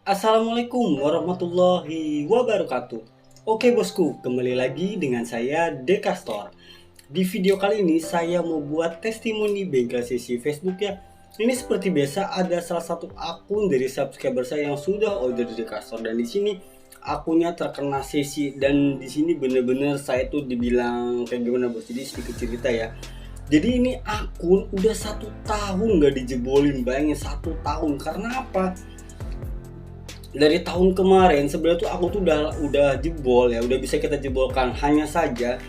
Assalamualaikum warahmatullahi wabarakatuh. Oke bosku, kembali lagi dengan saya Dekastor. Di video kali ini saya mau buat testimoni bengkel sesi Facebook ya. Ini seperti biasa ada salah satu akun dari subscriber saya yang sudah order di Dekastor, dan di sini akunnya terkena sesi, dan di sini bener-bener saya tuh dibilang kayak gimana bos. Jadi sedikit cerita ya. Jadi ini akun udah 1 tahun gak dijebolin, bayangin 1 tahun. Karena apa? Dari tahun kemarin sebenarnya tuh aku tuh udah jebol ya, udah bisa kita jebolkan. Hanya saja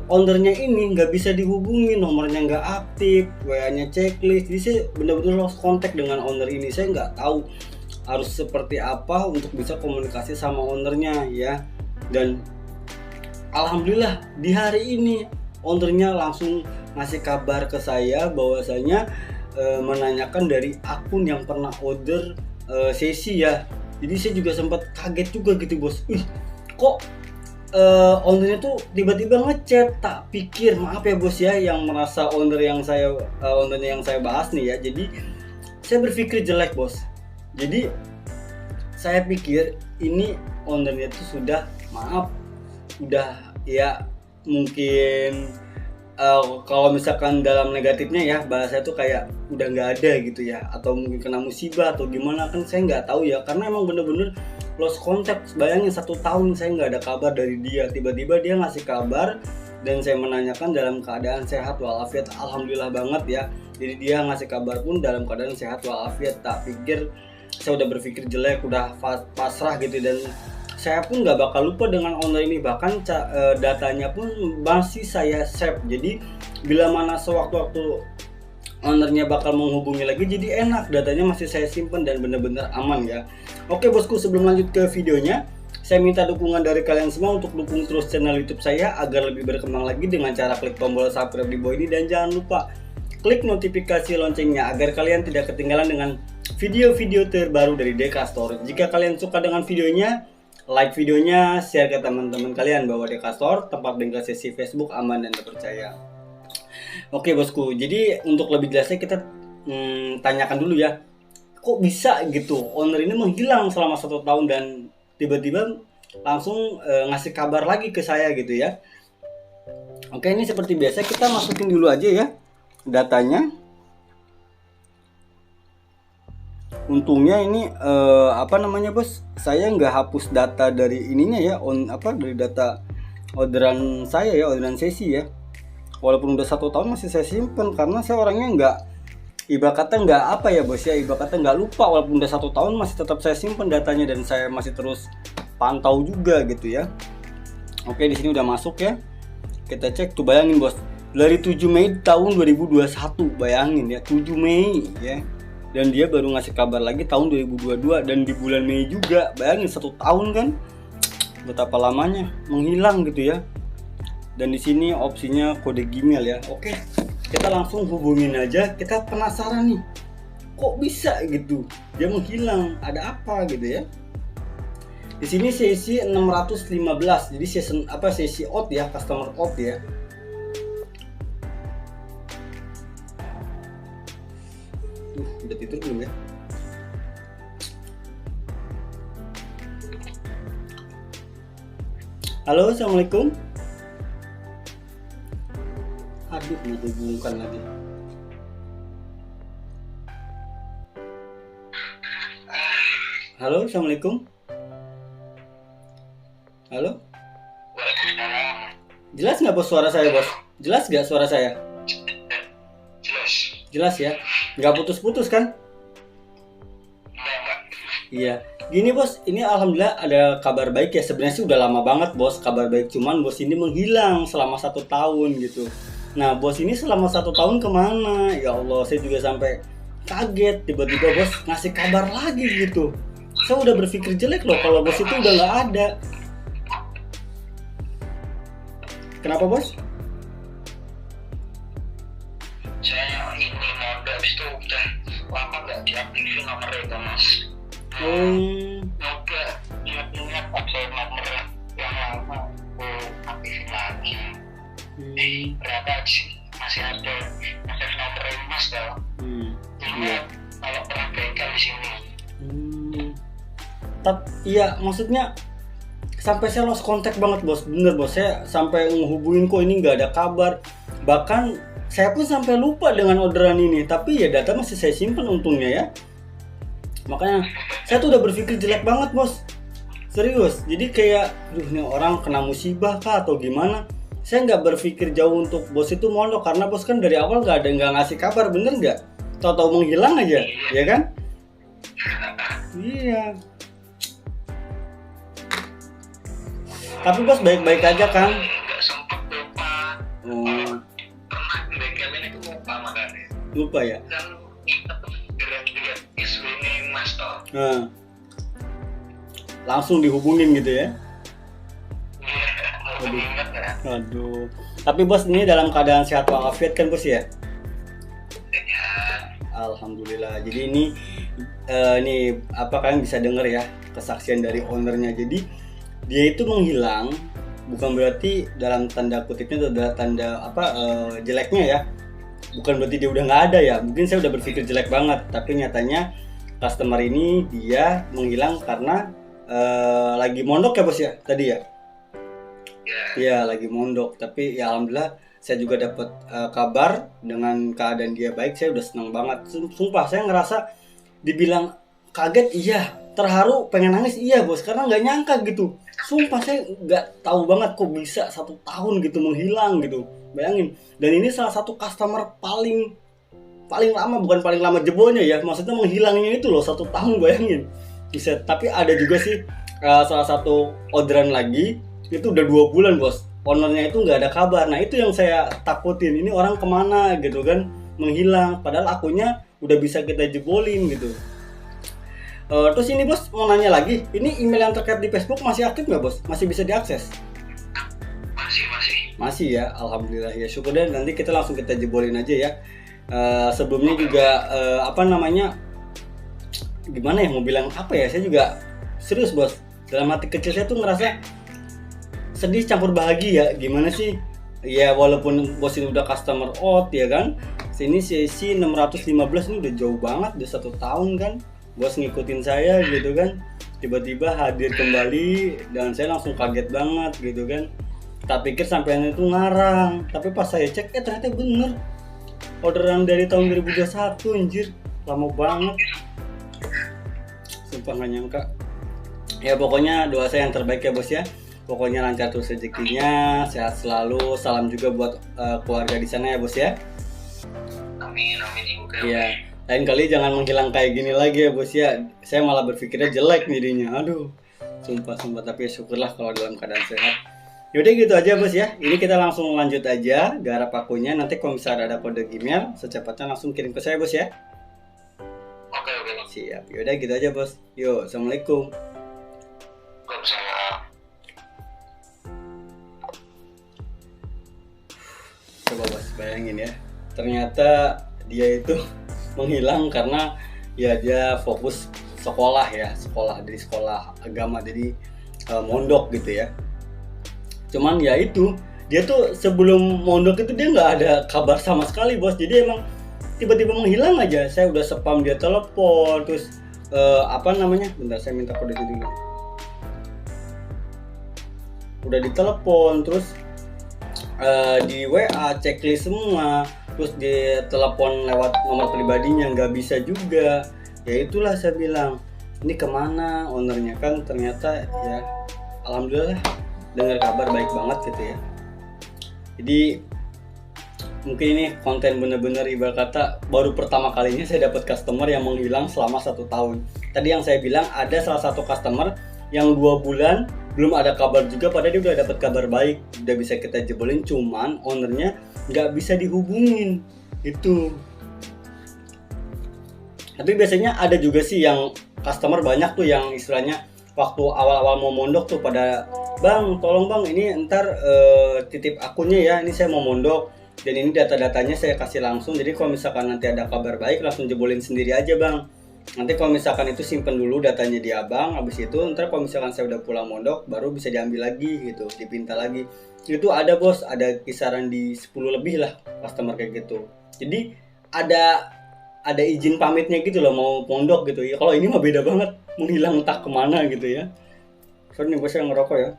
ownernya ini nggak bisa dihubungi, nomornya nggak aktif, WA-nya checklist. Jadi saya benar-benar lost contact dengan owner ini. Saya nggak tahu harus seperti apa untuk bisa komunikasi sama ownernya ya. Dan alhamdulillah di hari ini ownernya langsung ngasih kabar ke saya bahwasanya menanyakan dari akun yang pernah order sesi ya. Jadi saya juga sempat kaget juga gitu bos. Kok ownernya tuh tiba-tiba ngechat. Tak pikir, maaf ya bos ya, yang merasa ownernya yang saya bahas nih ya. Jadi saya berpikir jelek bos. Jadi saya pikir ini ownernya tuh sudah, maaf, udah ya mungkin kalau misalkan dalam negatifnya ya, bahasa itu kayak udah nggak ada gitu ya, atau mungkin kena musibah atau gimana, kan saya nggak tahu ya. Karena emang bener-bener lost contact. Bayangin 1 tahun saya nggak ada kabar dari dia. Tiba-tiba dia ngasih kabar dan saya menanyakan dalam keadaan sehat walafiat. Alhamdulillah banget ya. Jadi dia ngasih kabar pun dalam keadaan sehat walafiat. Tak pikir, saya udah berpikir jelek, udah pasrah gitu. Dan saya pun nggak bakal lupa dengan owner ini, bahkan datanya pun masih saya save. Jadi bila mana sewaktu-waktu ownernya bakal menghubungi lagi, jadi enak, datanya masih saya simpan dan benar-benar aman ya. Oke bosku, sebelum lanjut ke videonya, saya minta dukungan dari kalian semua untuk dukung terus channel YouTube saya agar lebih berkembang lagi dengan cara klik tombol subscribe di bawah ini, dan jangan lupa klik notifikasi loncengnya agar kalian tidak ketinggalan dengan video-video terbaru dari Dekastor. Jika kalian suka dengan videonya, like videonya, share ke teman-teman kalian bahwa Dekastor tempat bengkel sesi Facebook aman dan terpercaya. Oke bosku, jadi untuk lebih jelasnya kita tanyakan dulu ya, kok bisa gitu owner ini menghilang selama 1 tahun dan tiba-tiba langsung ngasih kabar lagi ke saya gitu ya. Oke, ini seperti biasa kita masukin dulu aja ya datanya. Untungnya ini apa namanya bos, saya nggak hapus data dari ininya ya, dari data orderan saya ya, orderan sesi ya. Walaupun udah 1 tahun masih saya simpen, karena saya orangnya nggak, ibaratnya nggak apa ya bos ya, ibaratnya nggak lupa. Walaupun udah 1 tahun masih tetap saya simpen datanya, dan saya masih terus pantau juga gitu ya. Oke, di sini udah masuk ya. Kita cek tuh, bayangin bos, dari 7 Mei tahun 2021, bayangin ya, 7 Mei ya. Dan dia baru ngasih kabar lagi tahun 2022 dan di bulan Mei juga. Bayangin 1 tahun kan, betapa lamanya menghilang gitu ya. Dan di sini opsinya kode Gmail ya. Oke, kita langsung hubungin aja. Kita penasaran nih, kok bisa gitu dia menghilang, ada apa gitu ya. Di sini sesi 615, jadi sesi out ya, customer out ya. Udah tidur belum ya? Halo, assalamualaikum. Aduh, menghubungkan lagi. Halo, assalamualaikum. Halo. Jelas nggak bos suara saya bos? Jelas nggak suara saya? Jelas ya, nggak putus-putus kan? Iya, gini bos, ini alhamdulillah ada kabar baik ya. Sebenarnya sih udah lama banget bos kabar baik, cuman bos ini menghilang selama 1 tahun gitu. Nah bos ini selama 1 tahun kemana? Ya Allah, saya juga sampai kaget, tiba-tiba bos ngasih kabar lagi gitu. Saya udah berpikir jelek loh kalau bos itu udah nggak ada. Kenapa bos? Saya ini mau habis itu udah lama nggak diaktifin nomornya itu mas. Coba ingat-ingat ada nomor yang lama aku aktifin lagi. Berapa sih masih ada nomornya mas tau. Ingat kalau pernah bengkel di sini. Tapi iya maksudnya sampai saya lost contact banget bos, bener bos. Saya sampai ngehubungin kok ini nggak ada kabar. Bahkan saya pun sampai lupa dengan orderan ini, tapi ya data masih saya simpan untungnya ya. Makanya saya tuh udah berpikir jelek banget bos, serius. Jadi kayak, duh nih orang kena musibah kah atau gimana? Saya nggak berpikir jauh untuk bos itu mondok karena bos kan dari awal nggak ngasih kabar, bener nggak? Tahu-tahu menghilang aja, ya kan? Iya. Tapi bos baik-baik aja kan? Nggak sempet lupa. Pernah bengkelin itu lupa makanya. Lupa ya? Kan gerak-gerak isu ini mas toh. Langsung dihubungin gitu ya? Aduh. Ingat ya. Aduh. Tapi bos ini dalam keadaan sehat walafiat kan bos ya? Ya. Alhamdulillah. Jadi ini apa kalian bisa denger ya kesaksian dari ownernya. Jadi dia itu menghilang bukan berarti dalam tanda kutipnya itu adalah tanda jeleknya ya. Bukan berarti dia udah nggak ada ya. Mungkin saya udah berpikir jelek banget. Tapi nyatanya customer ini dia menghilang karena lagi mondok ya bos ya tadi ya. Ya lagi mondok. Tapi ya alhamdulillah saya juga dapat kabar dengan keadaan dia baik. Saya udah senang banget. Sumpah saya ngerasa dibilang kaget iya, terharu, pengen nangis iya bos, karena nggak nyangka gitu. Sumpah saya nggak tahu banget kok bisa 1 tahun gitu menghilang gitu, bayangin. Dan ini salah satu customer paling lama, bukan paling lama jebolnya ya, maksudnya menghilangnya itu loh 1 tahun, bayangin. Bisa. Tapi ada juga sih salah satu orderan lagi itu udah 2 bulan bos, ownernya itu nggak ada kabar. Nah itu yang saya takutin, ini orang kemana gitu kan, menghilang, padahal akunnya udah bisa kita jebolin gitu. Terus ini bos mau nanya lagi, ini email yang terkait di Facebook masih aktif nggak bos? Masih bisa diakses? Masih ya, alhamdulillah ya, syukur deh. Nanti kita langsung kita jebolin aja ya. Sebelumnya juga gimana ya mau bilang apa ya, saya juga serius bos, dalam hati kecil saya tuh ngerasa sedih campur bahagia. Gimana sih ya, walaupun bos ini udah customer out ya kan, sini sesi 615 ini udah jauh banget, udah 1 tahun kan bos ngikutin saya gitu kan, tiba-tiba hadir kembali dan saya langsung kaget banget gitu kan. Tak pikir sampean itu ngarang, tapi pas saya cek ternyata bener orderan dari tahun 2021 anjir, lama banget. Sumpah gak nyangka. Ya pokoknya doa saya yang terbaik ya bos ya. Pokoknya lancar terus rezekinya, sehat selalu. Salam juga buat keluarga di sana ya bos ya. Amin juga. Iya. Lain kali jangan menghilang kayak gini lagi ya bos ya. Saya malah berpikirnya jelek jadinya. Aduh. Sumpah tapi ya syukurlah kalau dalam keadaan sehat. Yaudah gitu aja bos ya. Ini kita langsung lanjut aja garap akunnya. Nanti kalau misalnya ada kode Gmail, secepatnya langsung kirim ke saya bos ya. Oke. Siap. Yaudah gitu aja bos. Yuk, assalamualaikum. Waalaikumsalam. Coba bos bayangin ya. Ternyata dia itu menghilang karena ya dia fokus sekolah ya, dari sekolah agama, jadi mondok gitu ya. Cuman ya itu, dia tuh sebelum mondok itu dia nggak ada kabar sama sekali bos. Jadi emang tiba-tiba menghilang aja. Saya udah spam dia telepon, terus bentar saya minta kode dulu. Udah ditelepon, terus di WA checklist semua, terus di telepon lewat nomor pribadinya nggak bisa juga. Ya itulah saya bilang, ini kemana ownernya kan. Ternyata ya alhamdulillah dengar kabar baik banget gitu ya. Jadi mungkin ini konten bener-bener ibarat kata baru pertama kalinya saya dapat customer yang menghilang selama 1 tahun. Tadi yang saya bilang ada salah satu customer yang 2 bulan belum ada kabar juga, padahal dia udah dapat kabar baik, udah bisa kita jebolin, cuman ownernya nggak bisa dihubungin itu. Tapi biasanya ada juga sih yang customer banyak tuh yang istilahnya waktu awal-awal mau mondok tuh pada, bang tolong bang ini ntar titip akunnya ya, ini saya mau mondok dan ini data-datanya saya kasih langsung, jadi kalau misalkan nanti ada kabar baik langsung jebolin sendiri aja bang. Nanti kalau misalkan itu simpen dulu datanya di abang, habis itu ntar kalau misalkan saya udah pulang mondok baru bisa diambil lagi gitu, dipinta lagi. Itu ada bos, ada kisaran di 10 lebih lah customer kayak gitu. Jadi ada izin pamitnya gitu loh mau pondok gitu ya. Kalau ini mah beda banget, menghilang entah kemana gitu ya. Sorry nih bos, yang ngerokok ya.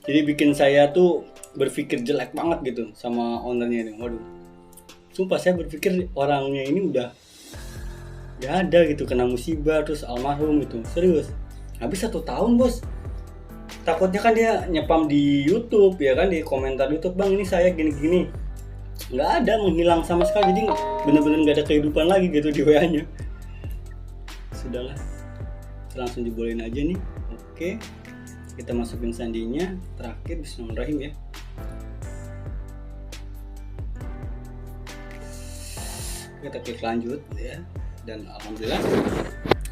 Jadi bikin saya tuh berpikir jelek banget gitu sama ownernya ini. Waduh, sumpah saya berpikir orangnya ini udah gak ada gitu, kena musibah terus almarhum gitu, serius. Habis 1 tahun bos, takutnya kan dia nyepam di YouTube ya kan, di komentar YouTube, bang ini saya gini-gini. Nggak ada, menghilang sama sekali, jadi bener-bener nggak ada kehidupan lagi gitu di WA nya. Sudahlah, langsung jebolin aja nih. Oke, kita masukin sandinya. Terakhir bismillahirrahmanirrahim ya. Kita klik lanjut ya, dan alhamdulillah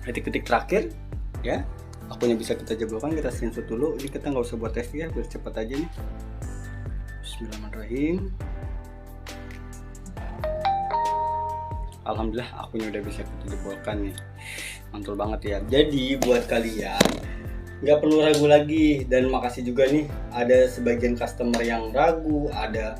ketik terakhir ya, akunnya bisa kita jebolkan. Kita screenshot dulu, ini kita nggak usah buat tes ya, biar cepat aja nih. Bismillahirrahmanirrahim. Alhamdulillah akunnya udah bisa kita jebolkan nih, mantul banget ya. Jadi buat kalian nggak perlu ragu lagi, dan makasih juga nih ada sebagian customer yang ragu, ada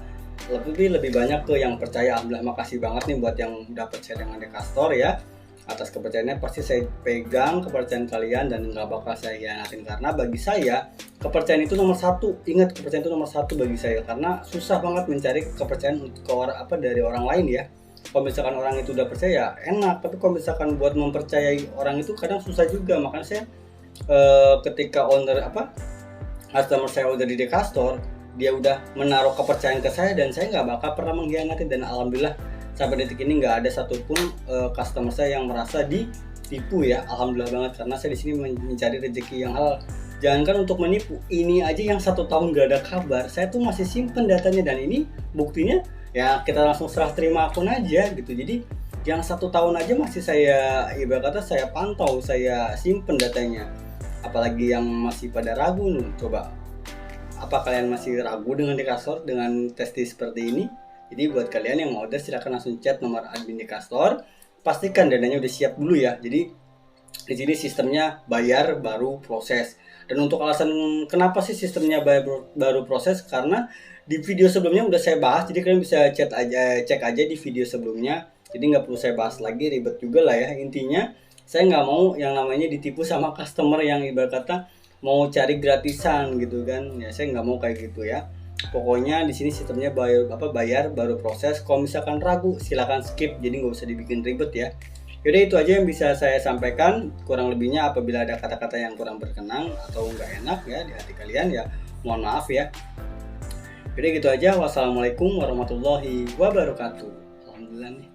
lebih banyak tuh yang percaya. Alhamdulillah makasih banget nih buat yang dapat saya dengan Dekastor ya, atas kepercayaannya. Pasti saya pegang kepercayaan kalian dan nggak bakal saya hianatin, karena bagi saya kepercayaan itu nomor 1. Ingat, kepercayaan itu nomor 1 bagi saya, karena susah banget mencari kepercayaan dari orang lain ya. Kalau misalkan orang itu udah percaya enak, tapi kalau misalkan buat mempercayai orang itu kadang susah juga. Makanya saya ketika customer saya udah di Dekastor, dia udah menaruh kepercayaan ke saya dan saya nggak bakal pernah mengkhianati. Dan alhamdulillah sampai detik ini nggak ada satupun customer saya yang merasa ditipu ya. Alhamdulillah banget, karena saya di sini mencari rezeki yang halal. Jangankan untuk menipu, ini aja yang 1 tahun nggak ada kabar, saya tuh masih simpen datanya, dan ini buktinya ya kita langsung serah terima akun aja gitu. Jadi yang 1 tahun aja masih saya, ibarat kata saya pantau, saya simpen datanya. Apalagi yang masih pada ragu nih, coba apa kalian masih ragu dengan Dekastor dengan testi seperti ini? Jadi buat kalian yang mau order silahkan langsung chat nomor admin Dekastor, pastikan dananya udah siap dulu ya. Jadi di sini sistemnya bayar baru proses. Dan untuk alasan kenapa sih sistemnya bayar baru proses, karena di video sebelumnya udah saya bahas, jadi kalian bisa cek aja di video sebelumnya. Jadi nggak perlu saya bahas lagi, ribet juga lah ya. Intinya saya nggak mau yang namanya ditipu sama customer yang ibarat kata mau cari gratisan gitu kan. Ya saya nggak mau kayak gitu ya. Pokoknya di sini sistemnya bayar baru proses. Kalau misalkan ragu silakan skip, jadi nggak usah dibikin ribet ya. Yaudah, itu aja yang bisa saya sampaikan. Kurang lebihnya apabila ada kata-kata yang kurang berkenan atau nggak enak ya di hati kalian, ya mohon maaf ya. Jadi gitu aja. Wassalamualaikum warahmatullahi wabarakatuh. Alhamdulillah nih.